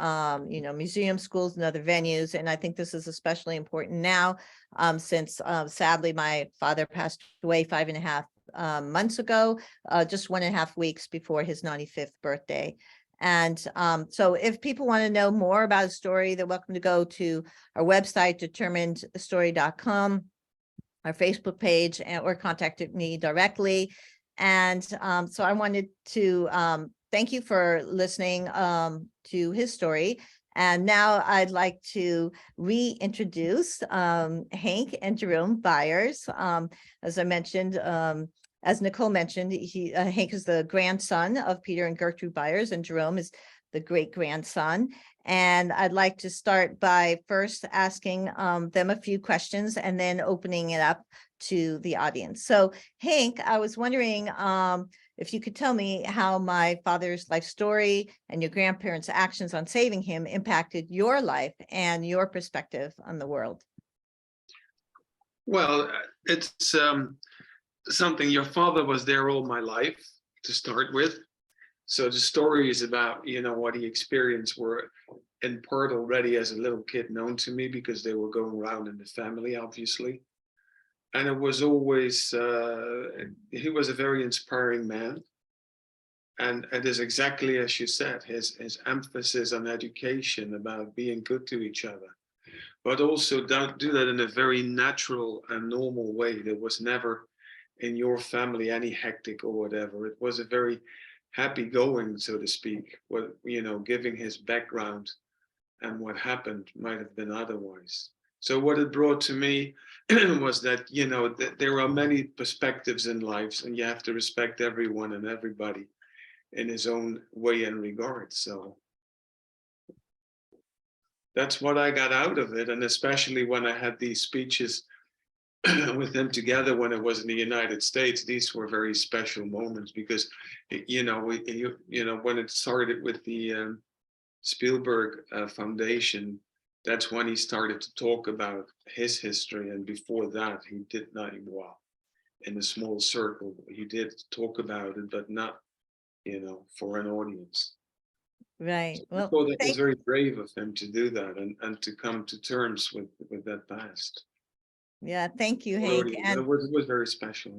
museum schools and other venues. And I think this is especially important now, since sadly my father passed away 5.5 months ago, just 1.5 weeks before his 95th birthday. And so if people want to know more about his story, they're welcome to go to our website, determinedstory.com, our Facebook page, or contact me directly. And so I wanted to thank you for listening to his story. And now I'd like to reintroduce Henk and Jerome Beijers. As I mentioned, as Nicole mentioned, Henk is the grandson of Peter and Gertrude Beijers, and Jerome is the great-grandson. And I'd like to start by first asking them a few questions and then opening it up to the audience. So Henk, I was wondering if you could tell me how my father's life story and your grandparents' actions on saving him impacted your life and your perspective on the world. Well, it's something. Your father was there all my life to start with. So the story is about, what he experienced were in part already as a little kid known to me because they were going around in the family, obviously. And it was always, he was a very inspiring man. And it is exactly as you said, his emphasis on education, about being good to each other, but also don't do that in a very natural and normal way. There was never in your family any hectic or whatever. It was a very happy going, so to speak, what, you know, giving his background and what happened might have been otherwise. So what it brought to me was that, you know, there are many perspectives in life, and you have to respect everyone and everybody in his own way and regard. So that's what I got out of it. And especially when I had these speeches with him together when it was in the United States, these were very special moments because, you know, when it started with the Spielberg Foundation, that's when he started to talk about his history. And before that, he did not, well, in a small circle, he did talk about it, but not, you know, for an audience. Right. I Well, thought it was very brave of him to do that and to come to terms with that past. yeah, thank you, Hank. Already, And it was very special.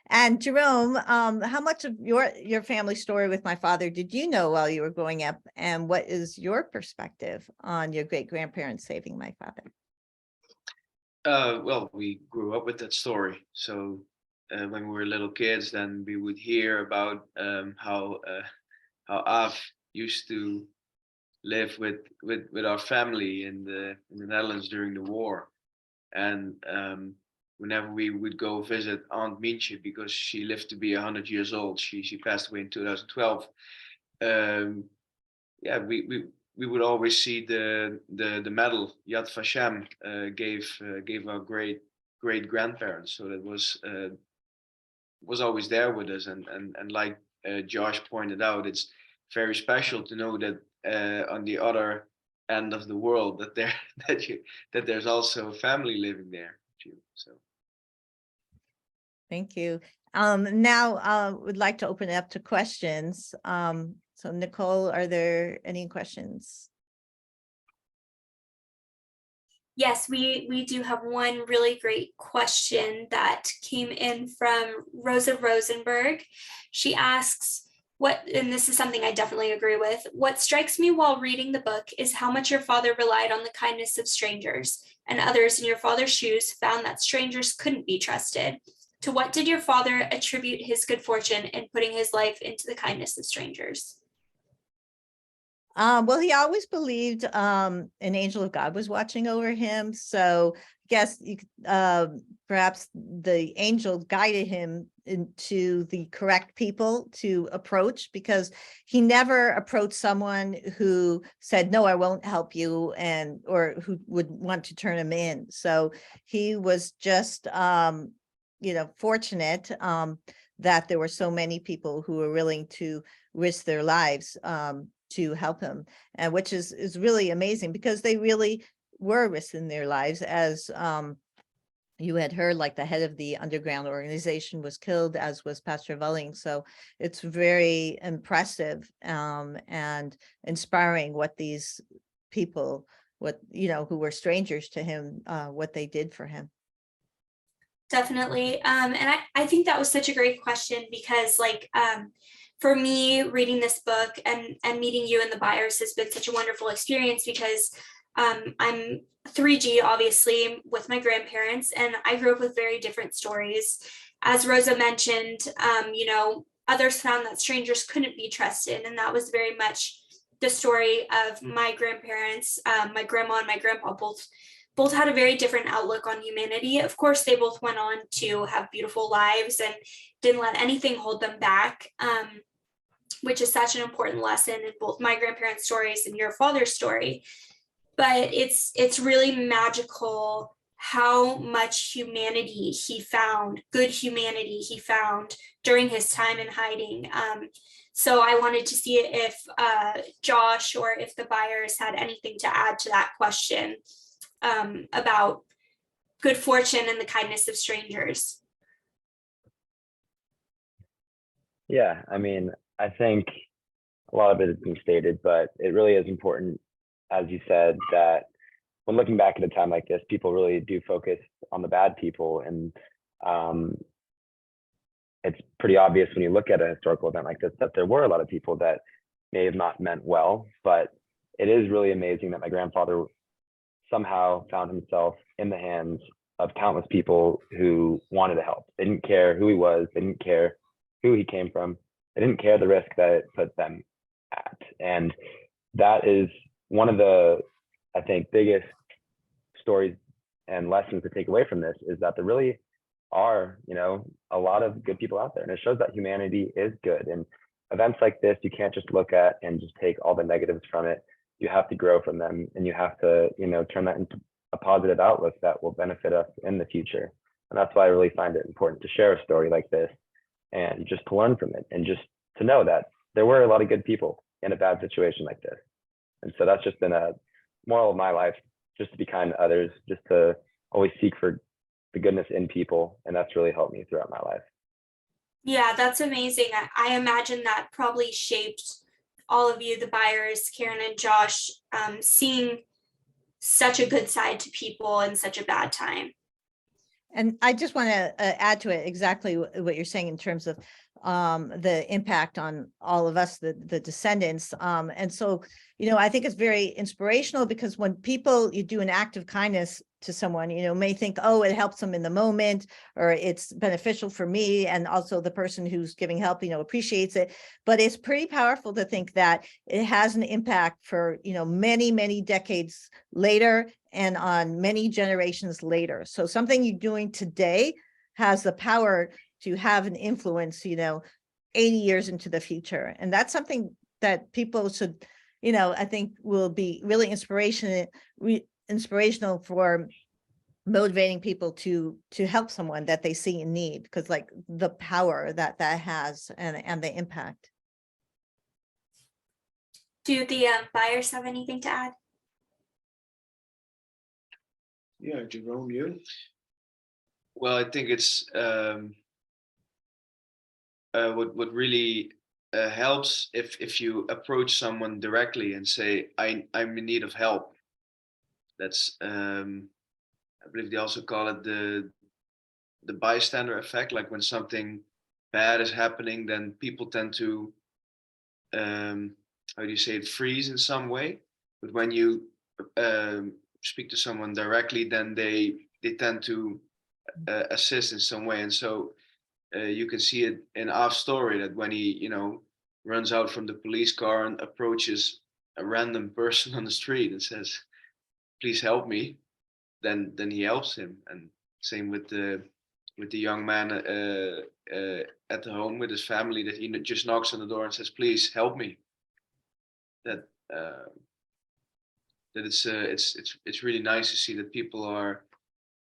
and Jerome, how much of your family story with my father did you know while you were growing up? And what is your perspective on your great-grandparents saving my father? Well, we grew up with that story. So when we were little kids, then we would hear about how Av used to live with our family in the Netherlands during the war. And whenever we would go visit Aunt Mientje, because she lived to be 100 years old, she passed away in 2012. Yeah, we would always see the medal Yad Vashem gave our great grandparents. So that was always there with us. And like Josh pointed out, it's very special to know that on the other end of the world that there's also a family living there too. So Thank you. Now would like to open it up to questions. So Nicole, are there any questions? Yes, we do have one really great question that came in from Rosa Rosenberg. She asks, and this is something I definitely agree with, what strikes me while reading the book is how much your father relied on the kindness of strangers, and others in your father's shoes found that strangers couldn't be trusted. To what did your father attribute his good fortune in putting his life into the kindness of strangers? Well, he always believed an angel of God was watching over him. So I guess perhaps the angel guided him into the correct people to approach, because he never approached someone who said, no, I won't help you, or who would want to turn him in. So he was just, fortunate that there were so many people who were willing to risk their lives to help him, and which is really amazing, because they really were risking their lives. As you had heard, like the head of the underground organization was killed, as was Pastor Vulling. So it's very impressive and inspiring what these people, who were strangers to him, what they did for him. Definitely. And I think that was such a great question, because for me, reading this book and meeting you and the Beijers has been such a wonderful experience, because I'm 3G, obviously, with my grandparents, and I grew up with very different stories. As Rosa mentioned, others found that strangers couldn't be trusted, and that was very much the story of my grandparents. My grandma and my grandpa both had a very different outlook on humanity. Of course, they both went on to have beautiful lives and didn't let anything hold them back, which is such an important lesson in both my grandparents' stories and your father's story. But it's really magical how much humanity he found, good humanity he found during his time in hiding. So I wanted to see if Josh or if the Beijers had anything to add to that question about good fortune and the kindness of strangers. Yeah, I mean, I think a lot of it has been stated, but it really is important, as you said, that when looking back at a time like this, people really do focus on the bad people, and it's pretty obvious when you look at a historical event like this that there were a lot of people that may have not meant well, but it is really amazing that my grandfather somehow found himself in the hands of countless people who wanted to help. They didn't care who he was, they didn't care who he came from, they didn't care the risk that it put them at. And that is one of the, I think, biggest stories and lessons to take away from this, is that there really are, a lot of good people out there, and it shows that humanity is good. And events like this, you can't just look at and just take all the negatives from it. You have to grow from them, and you have to, turn that into a positive outlook that will benefit us in the future. And that's why I really find it important to share a story like this and just to learn from it, and just to know that there were a lot of good people in a bad situation like this. And so that's just been a moral of my life, just to be kind to others, just to always seek for the goodness in people. And that's really helped me throughout my life. Yeah, that's amazing. I imagine that probably shaped all of you, the Beijers, Keren and Josh, seeing such a good side to people in such a bad time. And I just want to add to it exactly what you're saying in terms of the impact on all of us, the descendants. And so, I think it's very inspirational, because when you do an act of kindness to someone, may think, oh, it helps them in the moment, or it's beneficial for me. And also the person who's giving help, appreciates it. But it's pretty powerful to think that it has an impact for, many, many decades later and on many generations later. So something you're doing today has the power to have an influence, 80 years into the future. And that's something that people should, I think will be really inspirational for motivating people to help someone that they see in need, because like the power that has and the impact. Do the Beijers have anything to add? Yeah, Jerome, you? Well, I think it's what really helps if you approach someone directly and say, I'm in need of help. That's I believe they also call it the bystander effect. Like when something bad is happening, then people tend to how do you say it, freeze in some way. But when you speak to someone directly, then they tend to assist in some way. And so you can see it in Av's story, that when he runs out from the police car and approaches a random person on the street and says, please help me, then he helps him. And same with the young man at the home with his family, that he just knocks on the door and says, please help me. That it's really nice to see that people are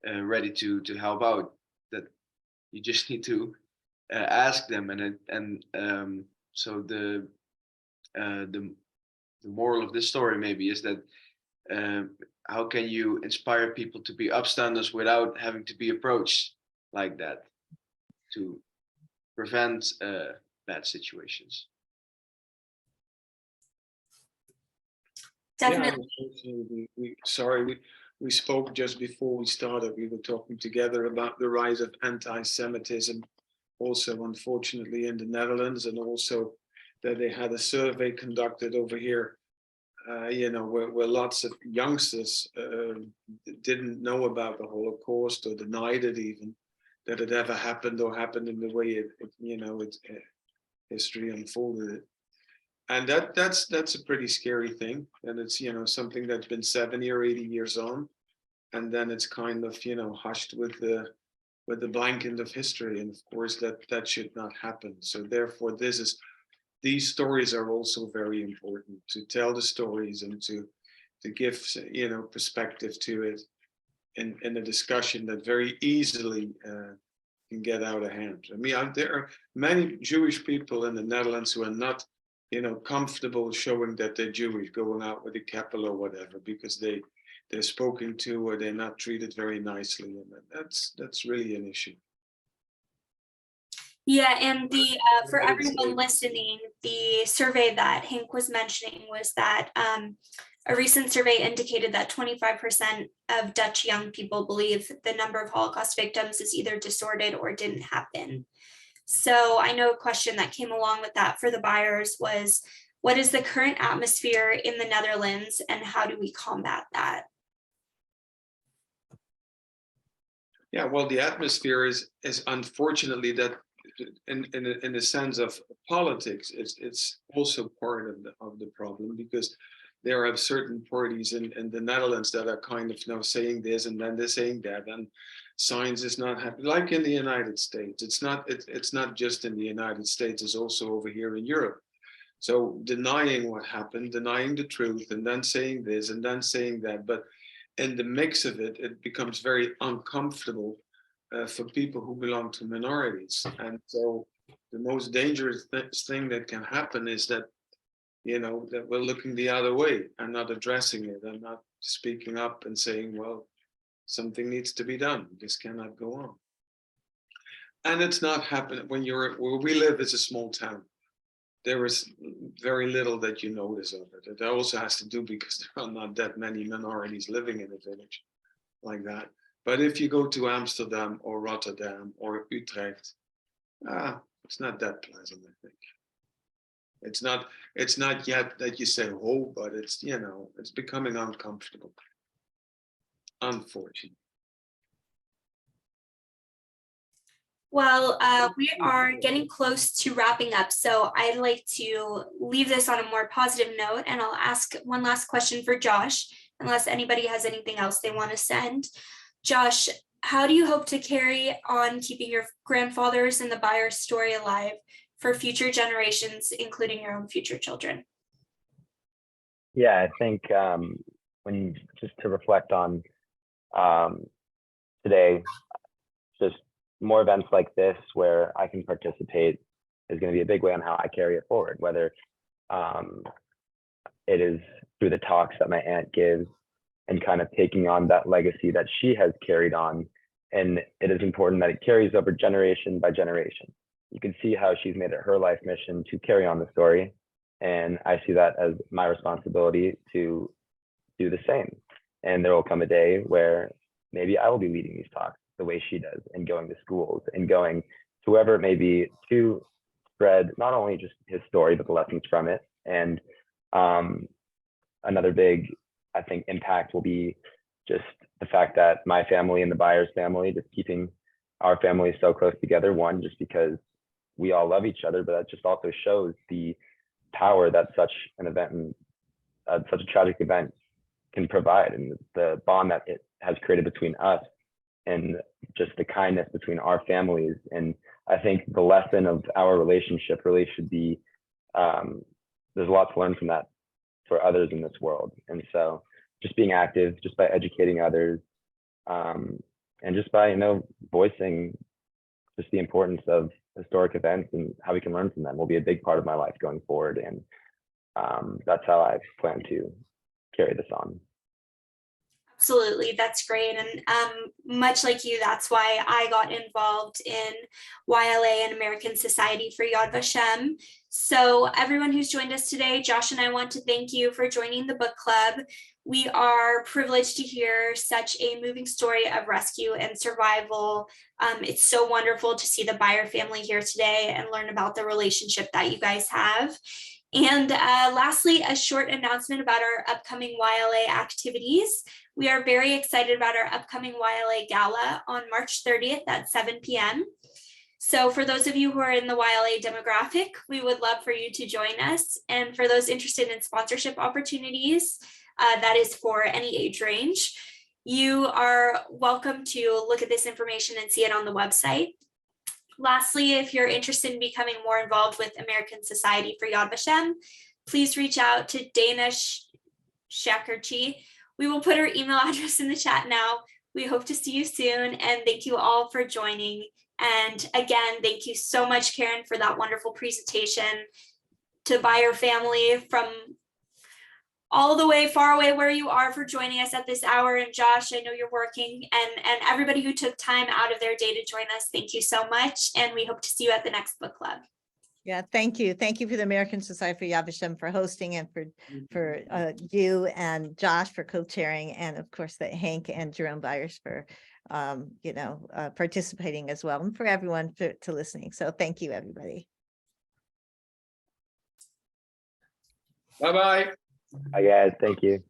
ready to help out. That you just need to ask them, and so the moral of this story maybe is that how can you inspire people to be upstanders without having to be approached like that, to prevent bad situations. Definitely. Yeah, we spoke just before we started. We were talking together about the rise of anti-Semitism, also unfortunately in the Netherlands, and also that they had a survey conducted over here, where lots of youngsters didn't know about the Holocaust, or denied it even, that it ever happened or happened in the way history unfolded it. And that's a pretty scary thing. And it's, something that's been 70 or 80 years on. And then it's kind of, hushed with the blanket of history. And of course that should not happen. So therefore these stories are also very important, to tell the stories and to give, perspective to it in a discussion that very easily can get out of hand. I mean, there are many Jewish people in the Netherlands who are not, comfortable showing that they're Jewish, going out with a capital or whatever, because they're spoken to or they're not treated very nicely, and that's really an issue. Yeah, and for everyone listening, the survey that Henk was mentioning was that a recent survey indicated that 25% of Dutch young people believe the number of Holocaust victims is either distorted or didn't happen. So I know a question that came along with that for the Beijers was, what is the current atmosphere in the Netherlands and how do we combat that? Yeah, well, the atmosphere is unfortunately that in the sense of politics, it's also part of the problem, because there are certain parties in the Netherlands that are kind of saying this and then they're saying that, and science is not happening. Like in the United States, it's not just in the United States, it's also over here in Europe. So denying what happened, denying the truth, and then saying this and then saying that, but in the mix of it, it becomes very uncomfortable for people who belong to minorities. And so the most dangerous thing that can happen is that, that we're looking the other way and not addressing it and not speaking up and saying, well, something needs to be done. This cannot go on. And it's not happening where we live is a small town. There is very little that you notice of it. It also has to do because there are not that many minorities living in a village like that. But if you go to Amsterdam or Rotterdam or Utrecht, it's not that pleasant, I think. It's not yet that you say, oh, but it's, it's becoming uncomfortable, unfortunately. Well, we are getting close to wrapping up, so I'd like to leave this on a more positive note, and I'll ask one last question for Josh, unless anybody has anything else they want to send. Josh, how do you hope to carry on keeping your grandfather's and the Beijers story alive for future generations, including your own future children? Yeah, I think when just to reflect on today, just more events like this where I can participate is going to be a big way on how I carry it forward, whether it is through the talks that my aunt gives and kind of taking on that legacy that she has carried on. And it is important that it carries over generation by generation. You can see how she's made it her life mission to carry on the story. And I see that as my responsibility to do the same. And there will come a day where maybe I will be leading these talks the way she does, and going to schools and going to whoever it may be to spread not only just his story, but the lessons from it. And another big, I think, impact will be just the fact that my family and the Beijers family, just keeping our family so close together, one, just because we all love each other, but that just also shows the power that such an event and such a tragic event can provide, and the bond that it has created between us and just the kindness between our families. And I think the lesson of our relationship really should be, there's a lot to learn from that for others in this world. And so just being active, just by educating others, and just by, voicing just the importance of historic events and how we can learn from them will be a big part of my life going forward. And that's how I plan to carry this on. Absolutely, that's great. And much like you, that's why I got involved in YLA and American Society for Yad Vashem. So everyone who's joined us today, Josh and I want to thank you for joining the book club. We are privileged to hear such a moving story of rescue and survival. It's so wonderful to see the Beyer family here today and learn about the relationship that you guys have. And lastly, a short announcement about our upcoming YLA activities. We are very excited about our upcoming YLA Gala on March 30th at 7 p.m. So for those of you who are in the YLA demographic, we would love for you to join us. And for those interested in sponsorship opportunities, that is for any age range, you are welcome to look at this information and see it on the website. Lastly, if you're interested in becoming more involved with American Society for Yad Vashem, please reach out to Dana Shakerchi. We will put her email address in the chat now. We hope to see you soon, and thank you all for joining. And again, thank you so much, Keren, for that wonderful presentation. To Beyer family from all the way far away where you are for joining us at this hour. And Josh, I know you're working, and everybody who took time out of their day to join us, thank you so much. And we hope to see you at the next book club. Yeah, thank you. Thank you for the American Society for Yad Vashem for hosting, and for you and Josh for co-chairing, and of course the Henk and Jerome Beijers for participating as well, and for everyone to listening. So thank you, everybody. Bye-bye. Bye, guys. Thank you.